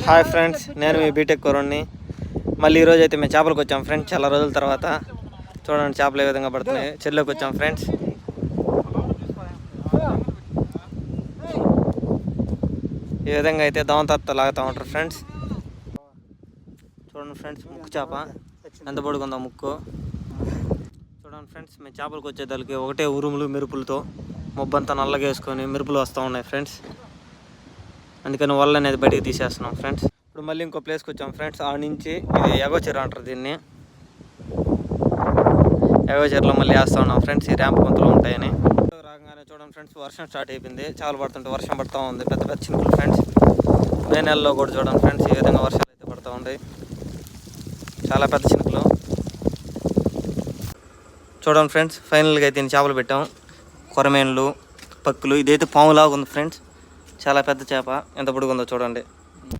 Hi friends, నేను మీ BTech కోరుణ్ణి. మళ్ళీ ఈరోజు అయితే మేము చేపలకు వచ్చాం ఫ్రెండ్స్. చాలా రోజుల తర్వాత చూడండి చేపలు ఏ విధంగా పడుతున్నాయి. చెరువులోకి వచ్చాం ఫ్రెండ్స్. ఈ విధంగా అయితే దోమతత్త లాగుతూ ఉంటారు ఫ్రెండ్స్. చూడండి ఫ్రెండ్స్, ముక్కు చేప ఎంత పొడుగుందో ముక్కు. చూడండి ఫ్రెండ్స్, మేము చేపలకు వచ్చేదానికి ఒకటే ఉరుములు మెరుపులతో మొబ్బంతా నల్లగా వేసుకొని మెరుపులు వస్తూ ఉన్నాయి ఫ్రెండ్స్. అందుకని వల్ల అనేది బయటికి తీసేస్తున్నాం ఫ్రెండ్స్. ఇప్పుడు మళ్ళీ ఇంకో ప్లేస్కి వచ్చాం ఫ్రెండ్స్. ఆ నుంచి ఇది ఎగోచెరు అంటారు దీన్ని. ఎగోచెరులో మళ్ళీ వేస్తూ ఉన్నాం ఫ్రెండ్స్. ఈ ర్యాంప్ కొంతలో ఉంటాయని రాగానే చూడండి ఫ్రెండ్స్, వర్షం స్టార్ట్ అయిపోయింది. చాలా పడుతుంటే వర్షం పడుతూ ఉంది, పెద్ద పెద్ద చినుకులు ఫ్రెండ్స్. మే నెలలో కూడా చూడండి ఫ్రెండ్స్ ఈ విధంగా వర్షాలు అయితే పడుతూ ఉన్నాయి, చాలా పెద్ద చినుకులు. చూడండి ఫ్రెండ్స్, ఫైనల్గా అయితే చేపలు పెట్టాం. కొరమేన్లు, పక్కులు. ఇదైతే పాములాగా ఉంది ఫ్రెండ్స్, చాలా పెద్ద చేప. ఎంత పొడుగుందో చూడండి.